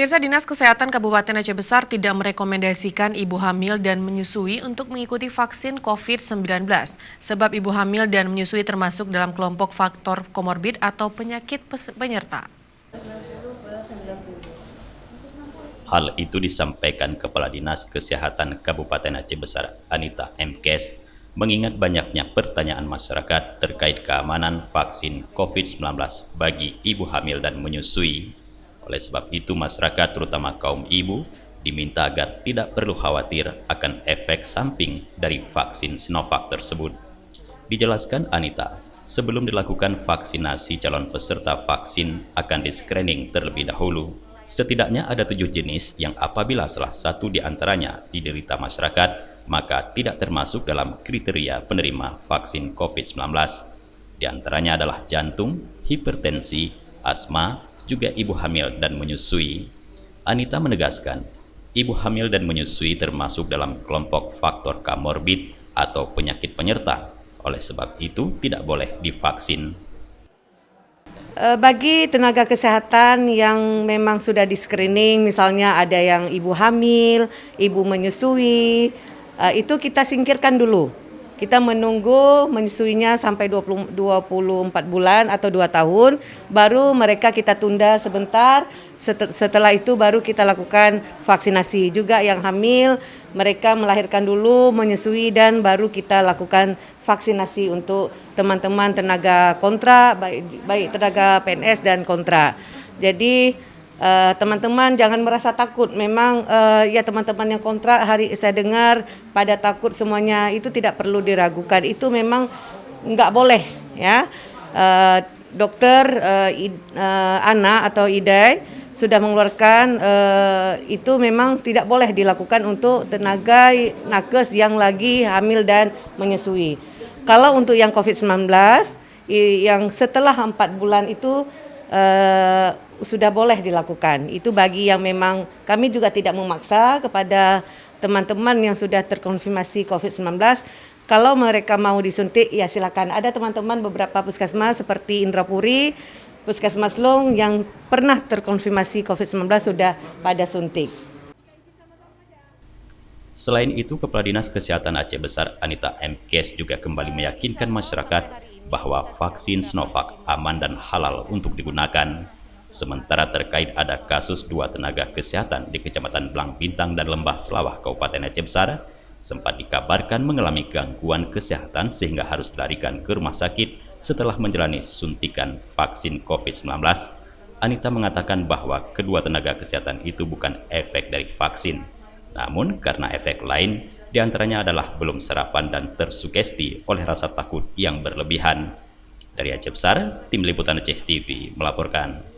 Pemirsa, Dinas Kesehatan Kabupaten Aceh Besar tidak merekomendasikan ibu hamil dan menyusui untuk mengikuti vaksin COVID-19 sebab ibu hamil dan menyusui termasuk dalam kelompok faktor komorbid atau penyakit penyerta. Hal itu disampaikan Kepala Dinas Kesehatan Kabupaten Aceh Besar, Anita M.Kes, mengingat banyaknya pertanyaan masyarakat terkait keamanan vaksin COVID-19 bagi ibu hamil dan menyusui. Oleh sebab itu, masyarakat terutama kaum ibu diminta agar tidak perlu khawatir akan efek samping dari vaksin Sinovac tersebut. Dijelaskan Anita, sebelum dilakukan vaksinasi, calon peserta vaksin akan di-screening terlebih dahulu. Setidaknya ada 7 jenis yang apabila salah satu di antaranya diderita masyarakat, maka tidak termasuk dalam kriteria penerima vaksin COVID-19. Di antaranya adalah jantung, hipertensi, asma, juga ibu hamil dan menyusui. Anita menegaskan, ibu hamil dan menyusui termasuk dalam kelompok faktor komorbid atau penyakit penyerta. Oleh sebab itu, tidak boleh divaksin. Bagi tenaga kesehatan yang memang sudah di-screening, misalnya ada yang ibu hamil, ibu menyusui, itu kita singkirkan dulu. Kita menunggu menyusuinya sampai 24 bulan atau 2 tahun, baru mereka kita tunda sebentar, setelah itu baru kita lakukan vaksinasi. Juga yang hamil, mereka melahirkan dulu, menyusui, dan baru kita lakukan vaksinasi untuk teman-teman tenaga kontrak, baik tenaga PNS dan kontrak. Jadi teman-teman jangan merasa takut. Memang ya teman-teman yang kontrak saya dengar pada takut semuanya, itu tidak perlu diragukan. Itu memang nggak boleh ya. Dokter Ana atau Idai sudah mengeluarkan itu memang tidak boleh dilakukan untuk tenaga nakes yang lagi hamil dan menyusui. Kalau untuk yang COVID-19 yang setelah 4 bulan itu sudah boleh dilakukan. Itu bagi yang memang, kami juga tidak memaksa kepada teman-teman yang sudah terkonfirmasi COVID-19. Kalau mereka mau disuntik, ya silakan. Ada teman-teman beberapa puskesmas seperti Indrapuri, Puskesmas Long yang pernah terkonfirmasi COVID-19 sudah pada suntik. Selain itu, Kepala Dinas Kesehatan Aceh Besar Anita M.Kes juga kembali meyakinkan masyarakat bahwa vaksin Sinovac aman dan halal untuk digunakan. Sementara terkait ada kasus 2 tenaga kesehatan di Kecamatan Blang Bintang dan Lembah Selawah, Kabupaten Aceh Besar, sempat dikabarkan mengalami gangguan kesehatan sehingga harus dilarikan ke rumah sakit setelah menjalani suntikan vaksin COVID-19. Anita mengatakan bahwa kedua tenaga kesehatan itu bukan efek dari vaksin, namun karena efek lain, diantaranya adalah belum sarapan dan tersugesti oleh rasa takut yang berlebihan. Dari Aceh Besar, Tim Liputan Aceh TV melaporkan.